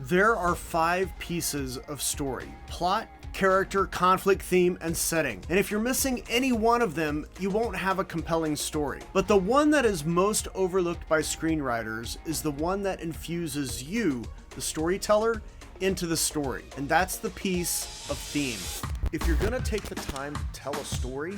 There are 5 pieces of story: plot, character, conflict, theme, and setting. And if you're missing any one of them, you won't have a compelling story. But the one that is most overlooked by screenwriters is the one that infuses you, the storyteller, into the story. And that's the piece of theme. If you're gonna take the time to tell a story,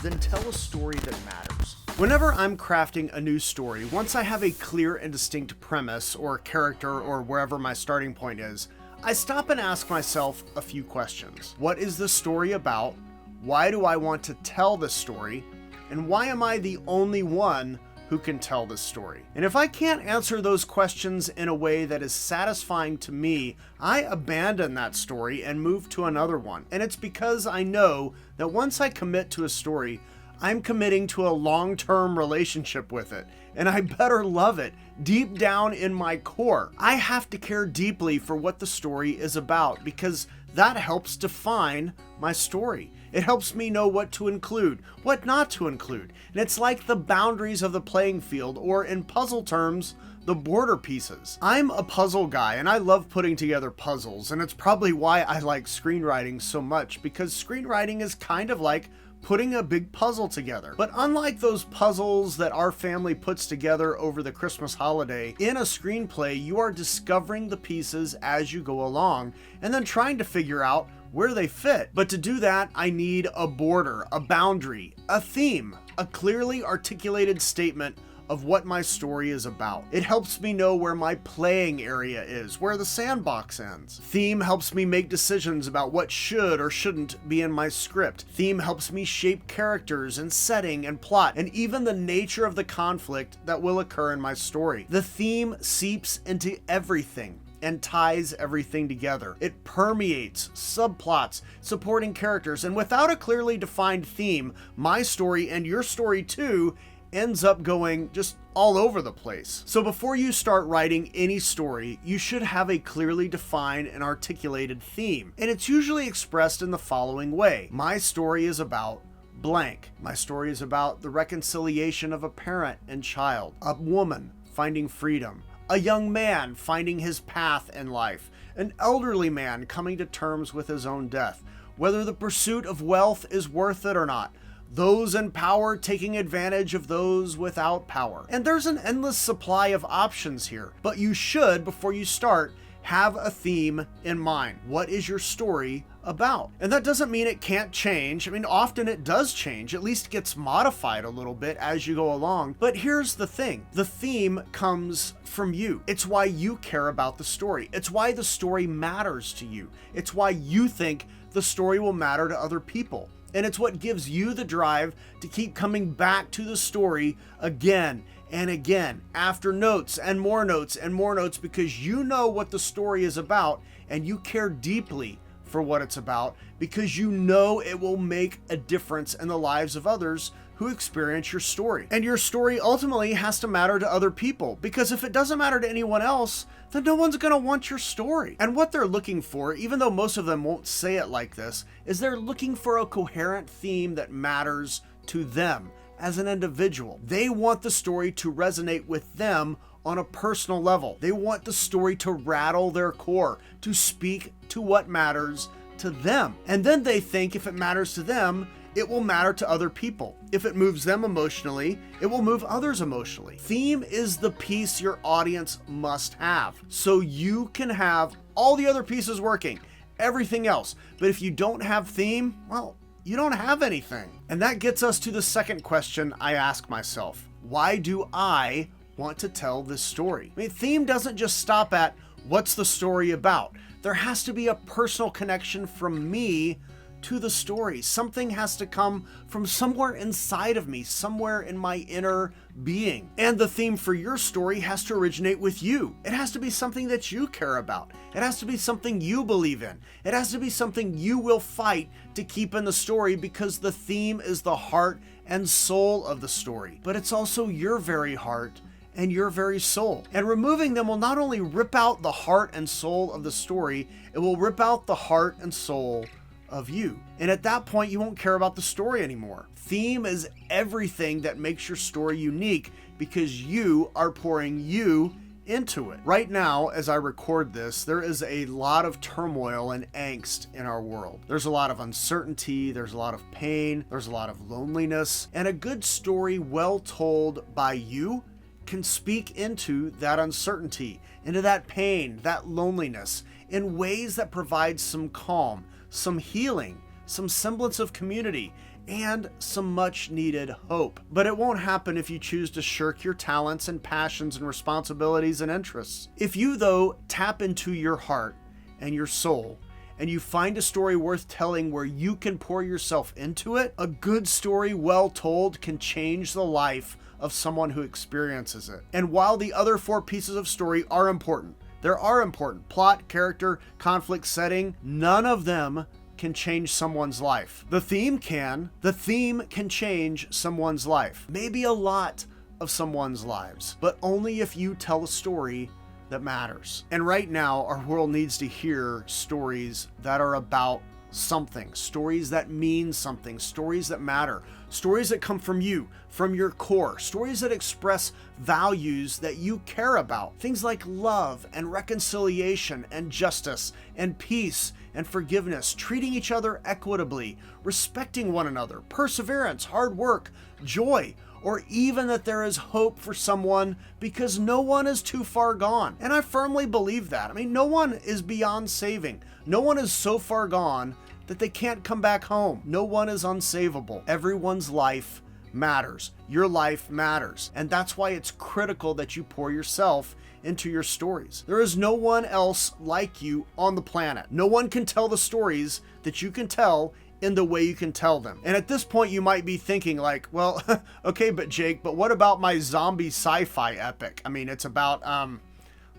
then tell a story that matters. Whenever I'm crafting a new story, once I have a clear and distinct premise or character or wherever my starting point is, I stop and ask myself a few questions. What is the story about? Why do I want to tell this story? And why am I the only one who can tell this story? And if I can't answer those questions in a way that is satisfying to me, I abandon that story and move to another one. And it's because I know that once I commit to a story, I'm committing to a long-term relationship with it, and I better love it deep down in my core. I have to care deeply for what the story is about because that helps define my story. It helps me know what to include, what not to include. And it's like the boundaries of the playing field, or in puzzle terms, the border pieces. I'm a puzzle guy and I love putting together puzzles, and it's probably why I like screenwriting so much, because screenwriting is kind of like putting a big puzzle together. But unlike those puzzles that our family puts together over the Christmas holiday, in a screenplay, you are discovering the pieces as you go along and then trying to figure out where they fit. But to do that, I need a border, a boundary, a theme, a clearly articulated statement of what my story is about. It helps me know where my playing area is, where the sandbox ends. Theme helps me make decisions about what should or shouldn't be in my script. Theme helps me shape characters and setting and plot, and even the nature of the conflict that will occur in my story. The theme seeps into everything and ties everything together. It permeates subplots, supporting characters, and without a clearly defined theme, my story, and your story too, ends up going just all over the place. So before you start writing any story, you should have a clearly defined and articulated theme. And it's usually expressed in the following way: my story is about blank. My story is about the reconciliation of a parent and child, a woman finding freedom, a young man finding his path in life, an elderly man coming to terms with his own death, whether the pursuit of wealth is worth it or not, those in power taking advantage of those without power. And there's an endless supply of options here, but you should, before you start, have a theme in mind. What is your story about? And that doesn't mean it can't change. I mean, often it does change, at least gets modified a little bit as you go along. But here's the thing: the theme comes from you. It's why you care about the story. It's why the story matters to you. It's why you think the story will matter to other people. And it's what gives you the drive to keep coming back to the story again and again, after notes and more notes and more notes, because you know what the story is about and you care deeply for what it's about, because you know it will make a difference in the lives of others who experience your story. And your story ultimately has to matter to other people, because if it doesn't matter to anyone else, then no one's gonna want your story. And what they're looking for, even though most of them won't say it like this, is they're looking for a coherent theme that matters to them as an individual. They want the story to resonate with them on a personal level. They want the story to rattle their core, to speak to what matters to them. And then they think if it matters to them, it will matter to other people. If it moves them emotionally, it will move others emotionally. Theme is the piece your audience must have, so you can have all the other pieces working, everything else. But if you don't have theme, well, you don't have anything. And that gets us to the second question I ask myself: why do I want to tell this story? I mean, theme doesn't just stop at what's the story about. There has to be a personal connection from me to the story. Something has to come from somewhere inside of me, somewhere in my inner being. And the theme for your story has to originate with you. It has to be something that you care about. It has to be something you believe in. It has to be something you will fight to keep in the story, because the theme is the heart and soul of the story. But it's also your very heart and your very soul. And removing them will not only rip out the heart and soul of the story, it will rip out the heart and soul of you. And at that point, you won't care about the story anymore. Theme is everything that makes your story unique, because you are pouring you into it. Right now, as I record this, there is a lot of turmoil and angst in our world. There's a lot of uncertainty, there's a lot of pain, there's a lot of loneliness, and a good story well told by you can speak into that uncertainty, into that pain, that loneliness, in ways that provide some calm, some healing, some semblance of community, and some much needed hope. But it won't happen if you choose to shirk your talents and passions and responsibilities and interests. If you, though, tap into your heart and your soul, and you find a story worth telling where you can pour yourself into it, a good story well told can change the life of someone who experiences it. And while the other 4 pieces of story are important, there are important: plot, character, conflict, setting, none of them can change someone's life. The theme can. The theme can change someone's life. Maybe a lot of someone's lives, but only if you tell a story that matters. And right now, our world needs to hear stories that are about something, stories that mean something, stories that matter, stories that come from you, from your core, stories that express values that you care about. Things like love and reconciliation and justice and peace and forgiveness, treating each other equitably, respecting one another, perseverance, hard work, joy, or even that there is hope for someone because no one is too far gone. And I firmly believe that. I mean, no one is beyond saving. No one is so far gone that they can't come back home. No one is unsavable. Everyone's life matters. Your life matters. And that's why it's critical that you pour yourself into your stories. There is no one else like you on the planet. No one can tell the stories that you can tell in the way you can tell them. And at this point, you might be thinking like, well, okay, but Jake, but what about my zombie sci-fi epic? I mean, it's about,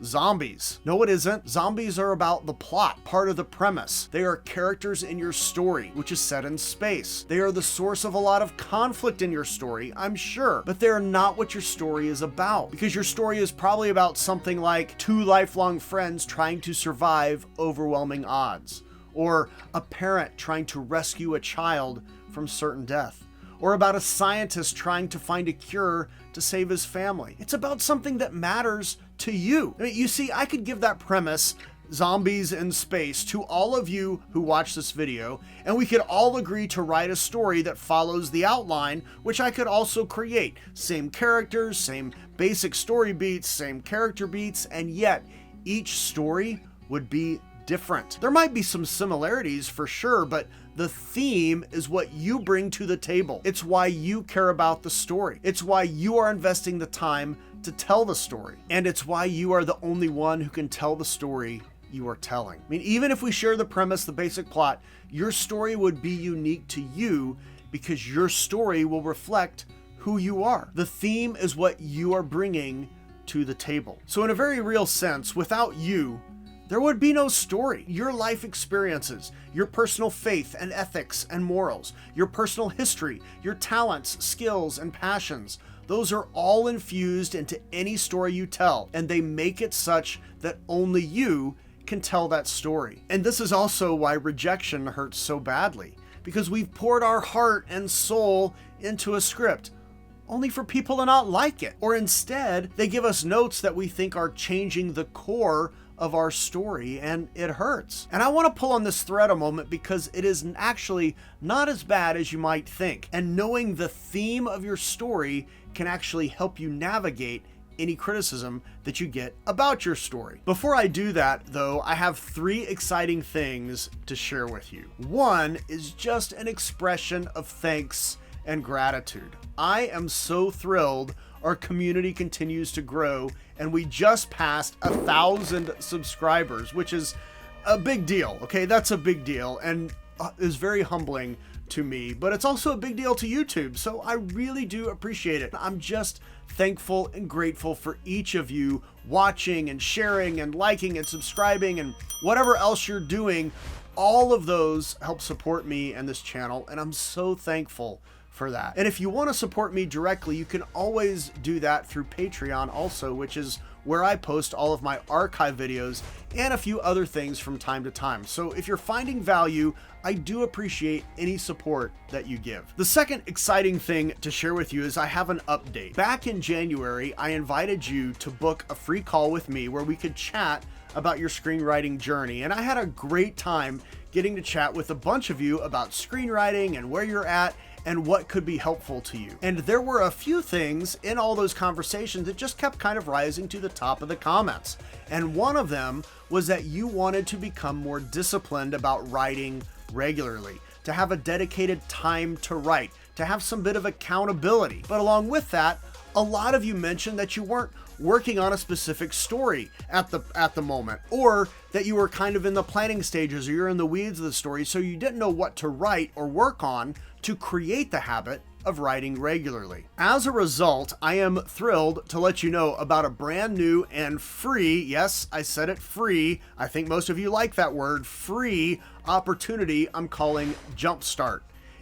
zombies. No, it isn't. Zombies are about the plot, part of the premise. They are characters in your story, which is set in space. They are the source of a lot of conflict in your story, I'm sure, but they are not what your story is about, because your story is probably about something like 2 lifelong friends trying to survive overwhelming odds, or a parent trying to rescue a child from certain death, or about a scientist trying to find a cure to save his family. It's about something that matters to you. I mean, you see, I could give that premise, zombies in space, to all of you who watch this video, and we could all agree to write a story that follows the outline, which I could also create. Same characters, same basic story beats, same character beats, and yet each story would be different. There might be some similarities for sure, but the theme is what you bring to the table. It's why you care about the story. It's why you are investing the time to tell the story. And it's why you are the only one who can tell the story you are telling. I mean, even if we share the premise, the basic plot, your story would be unique to you because your story will reflect who you are. The theme is what you are bringing to the table. So in a very real sense, without you, there would be no story. Your life experiences, your personal faith and ethics and morals, your personal history, your talents, skills, and passions, those are all infused into any story you tell, and they make it such that only you can tell that story. And this is also why rejection hurts so badly, because we've poured our heart and soul into a script, only for people to not like it. Or instead, they give us notes that we think are changing the core of our story, and it hurts. And I want to pull on this thread a moment because it is actually not as bad as you might think. And knowing the theme of your story can actually help you navigate any criticism that you get about your story. Before I do that, though, I have 3 exciting things to share with you. One is just an expression of thanks and gratitude. I am so thrilled our community continues to grow, and we just passed 1,000 subscribers, which is a big deal. Okay, that's a big deal and is very humbling to me, but it's also a big deal to YouTube, so I really do appreciate it. I'm just thankful and grateful for each of you watching and sharing and liking and subscribing and whatever else you're doing. All of those help support me and this channel, and I'm so thankful for that. And if you want to support me directly, you can always do that through Patreon also, which is where I post all of my archive videos and a few other things from time to time. So if you're finding value, I do appreciate any support that you give. The second exciting thing to share with you is I have an update. Back in January, I invited you to book a free call with me where we could chat about your screenwriting journey. And I had a great time getting to chat with a bunch of you about screenwriting and where you're at and what could be helpful to you. And there were a few things in all those conversations that just kept kind of rising to the top of the comments. And one of them was that you wanted to become more disciplined about writing regularly, to have a dedicated time to write, to have some bit of accountability. But along with that, a lot of you mentioned that you weren't working on a specific story at the moment, or that you were kind of in the planning stages or you're in the weeds of the story, so you didn't know what to write or work on to create the habit of writing regularly. As a result, I am thrilled to let you know about a brand new and free, yes, I said it, free, I think most of you like that word, free opportunity I'm calling Jumpstart.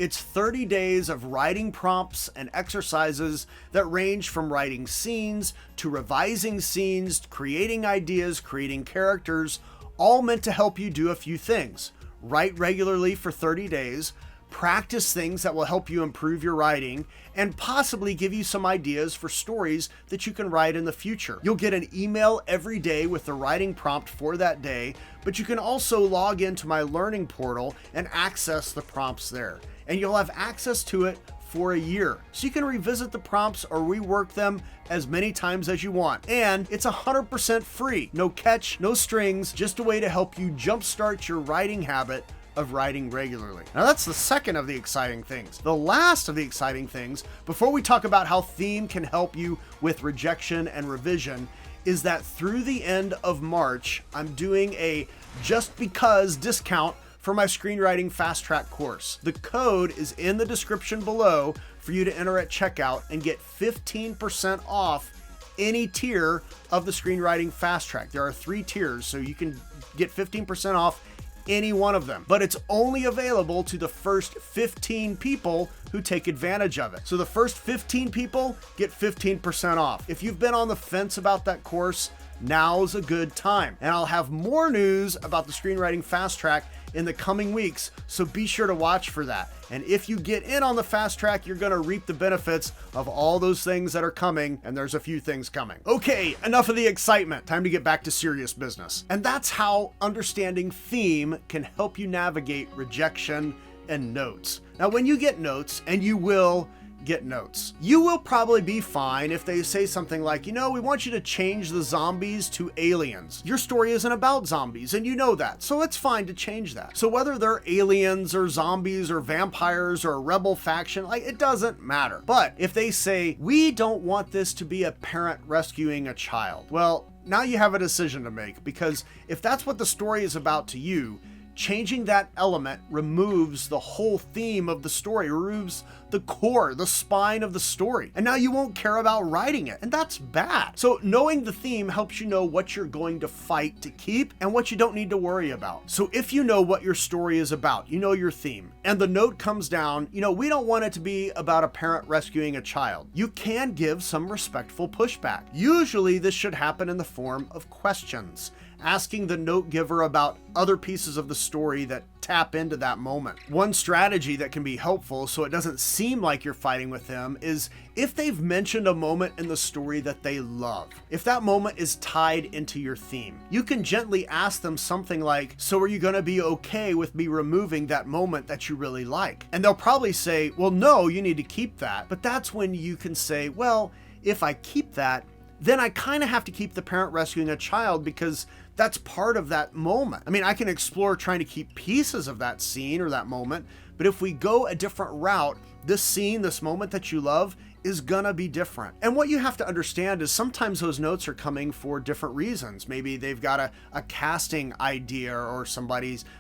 It's 30 days of writing prompts and exercises that range from writing scenes to revising scenes, creating ideas, creating characters, all meant to help you do a few things. Write regularly for 30 days, practice things that will help you improve your writing, and possibly give you some ideas for stories that you can write in the future. You'll get an email every day with the writing prompt for that day, but you can also log into my learning portal and access the prompts there. And you'll have access to it for a year. So you can revisit the prompts or rework them as many times as you want. And it's 100% free. No catch, no strings, just a way to help you jumpstart your writing habit of writing regularly. Now that's the second of the exciting things. The last of the exciting things, before we talk about how theme can help you with rejection and revision, is that through the end of March, I'm doing a just because discount for my screenwriting fast track course. The code is in the description below for you to enter at checkout and get 15% off any tier of the screenwriting fast track. There are 3 tiers, so you can get 15% off any one of them, but it's only available to the first 15 people who take advantage of it. So the first 15 people get 15% off. If you've been on the fence about that course, now's a good time. And I'll have more news about the screenwriting fast track in the coming weeks, so be sure to watch for that. And if you get in on the fast track, you're gonna reap the benefits of all those things that are coming, and there's a few things coming. Okay, enough of the excitement. Time to get back to serious business. And that's how understanding theme can help you navigate rejection and notes. Now, when you get notes, and you will get notes, you will probably be fine if they say something like, you know, we want you to change the zombies to aliens. Your story isn't about zombies, and you know that, so it's fine to change that. So whether they're aliens or zombies or vampires or a rebel faction, like, it doesn't matter. But if they say, we don't want this to be a parent rescuing a child, well, now you have a decision to make, because if that's what the story is about to you, changing that element removes the whole theme of the story, removes the core, the spine of the story. And now you won't care about writing it, and that's bad. So knowing the theme helps you know what you're going to fight to keep and what you don't need to worry about. So if you know what your story is about, you know your theme, and the note comes down, you know, we don't want it to be about a parent rescuing a child, you can give some respectful pushback. Usually this should happen in the form of questions, asking the note giver about other pieces of the story that tap into that moment. One strategy that can be helpful so it doesn't seem like you're fighting with them is if they've mentioned a moment in the story that they love. If that moment is tied into your theme, you can gently ask them something like, so are you gonna be okay with me removing that moment that you really like? And they'll probably say, well, no, you need to keep that. But that's when you can say, well, if I keep that, then I kind of have to keep the parent rescuing a child because that's part of that moment. I mean, I can explore trying to keep pieces of that scene or that moment, but if we go a different route, this scene, this moment that you love, is gonna be different. And what you have to understand is sometimes those notes are coming for different reasons. Maybe they've got a casting idea or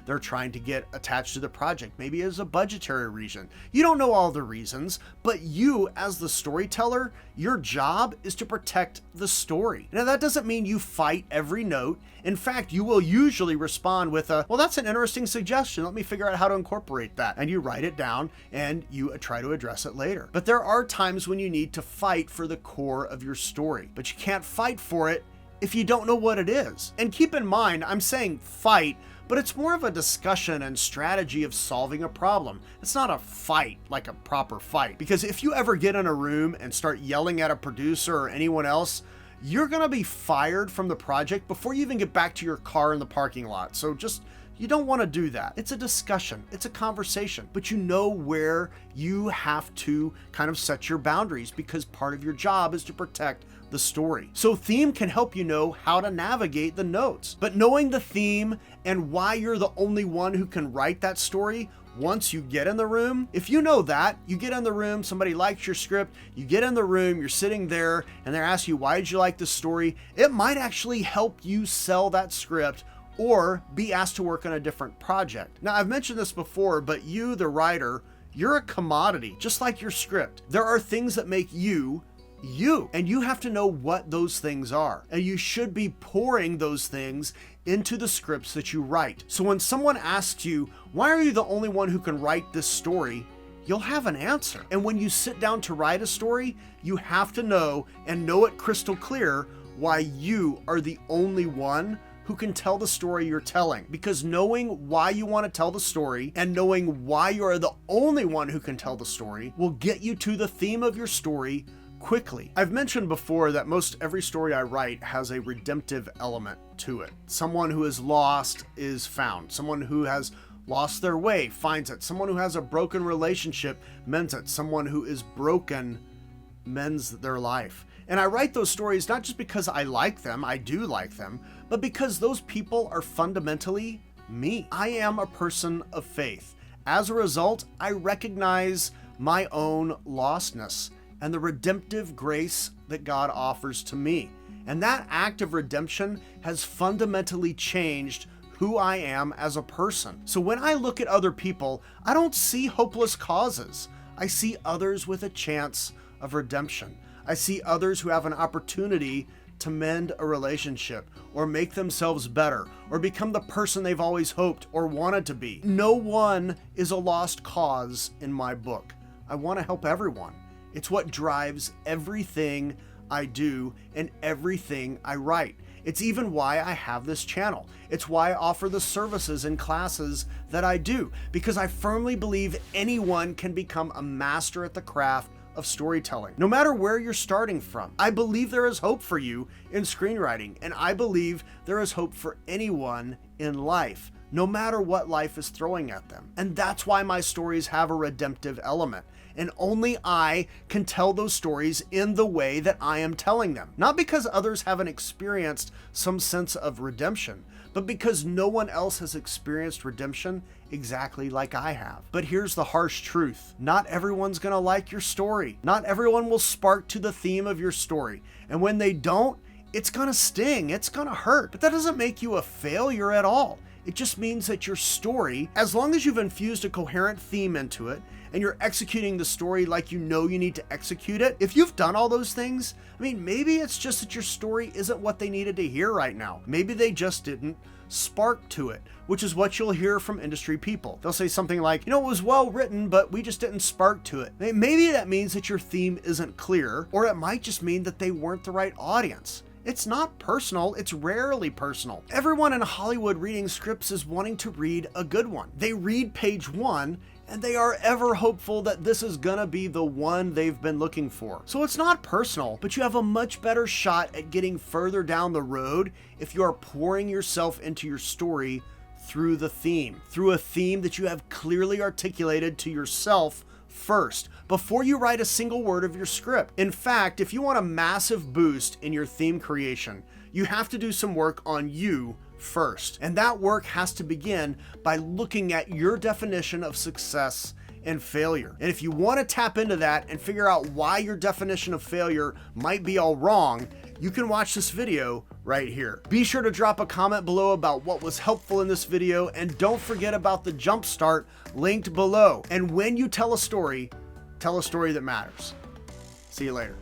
they're trying to get attached to the project. Maybe it's a budgetary reason. You don't know all the reasons, but you as the storyteller, your job is to protect the story. Now that doesn't mean you fight every note. In fact, you will usually respond with well, that's an interesting suggestion. Let me figure out how to incorporate that. And you write it down and you try to address it later. But there are times when you need to fight for the core of your story, but you can't fight for it if you don't know what it is. And keep in mind, I'm saying fight, but it's more of a discussion and strategy of solving a problem. It's not a fight like a proper fight. Because if you ever get in a room and start yelling at a producer or anyone else, you're gonna be fired from the project before you even get back to your car in the parking lot. So you don't want to do that. It's a discussion, it's a conversation, but you know where you have to kind of set your boundaries because part of your job is to protect the story. So theme can help you know how to navigate the notes, but knowing the theme and why you're the only one who can write that story once you get in the room, if you know that, you get in the room, somebody likes your script, you get in the room, you're sitting there and they're asking you, why did you like this story? It might actually help you sell that script or be asked to work on a different project. Now, I've mentioned this before, but you, the writer, you're a commodity, just like your script. There are things that make you, and you have to know what those things are. And you should be pouring those things into the scripts that you write. So when someone asks you, why are you the only one who can write this story? You'll have an answer. And when you sit down to write a story, you have to know and know it crystal clear why you are the only one who can tell the story you're telling. Because knowing why you want to tell the story and knowing why you are the only one who can tell the story will get you to the theme of your story quickly. I've mentioned before that most every story I write has a redemptive element to it. Someone who is lost is found. Someone who has lost their way finds it. Someone who has a broken relationship mends it. Someone who is broken mends their life. And I write those stories not just because I like them, I do like them, but because those people are fundamentally me. I am a person of faith. As a result, I recognize my own lostness and the redemptive grace that God offers to me. And that act of redemption has fundamentally changed who I am as a person. So when I look at other people, I don't see hopeless causes. I see others with a chance of redemption. I see others who have an opportunity to mend a relationship or make themselves better or become the person they've always hoped or wanted to be. No one is a lost cause in my book. I want to help everyone. It's what drives everything I do and everything I write. It's even why I have this channel. It's why I offer the services and classes that I do, because I firmly believe anyone can become a master at the craft of storytelling, no matter where you're starting from. I believe there is hope for you in screenwriting, and I believe there is hope for anyone in life, no matter what life is throwing at them. And that's why my stories have a redemptive element. And only I can tell those stories in the way that I am telling them. Not because others haven't experienced some sense of redemption, but because no one else has experienced redemption exactly like I have. But here's the harsh truth. Not everyone's gonna like your story. Not everyone will spark to the theme of your story. And when they don't, it's gonna sting, it's gonna hurt. But that doesn't make you a failure at all. It just means that your story, as long as you've infused a coherent theme into it, and you're executing the story like you know you need to execute it, if you've done all those things, I mean, maybe it's just that your story isn't what they needed to hear right now. Maybe they just didn't spark to it, which is what you'll hear from industry people. They'll say something like, you know, it was well written, but we just didn't spark to it. Maybe that means that your theme isn't clear, or it might just mean that they weren't the right audience. It's not personal, it's rarely personal. Everyone in Hollywood reading scripts is wanting to read a good one. They read page 1 and they are ever hopeful that this is gonna be the one they've been looking for. So it's not personal, but you have a much better shot at getting further down the road if you are pouring yourself into your story through the theme, through a theme that you have clearly articulated to yourself first, before you write a single word of your script. In fact, if you want a massive boost in your theme creation, you have to do some work on you first. And that work has to begin by looking at your definition of success and failure. And if you want to tap into that and figure out why your definition of failure might be all wrong, you can watch this video right here. Be sure to drop a comment below about what was helpful in this video, and don't forget about the jumpstart linked below. And when you tell a story that matters. See you later.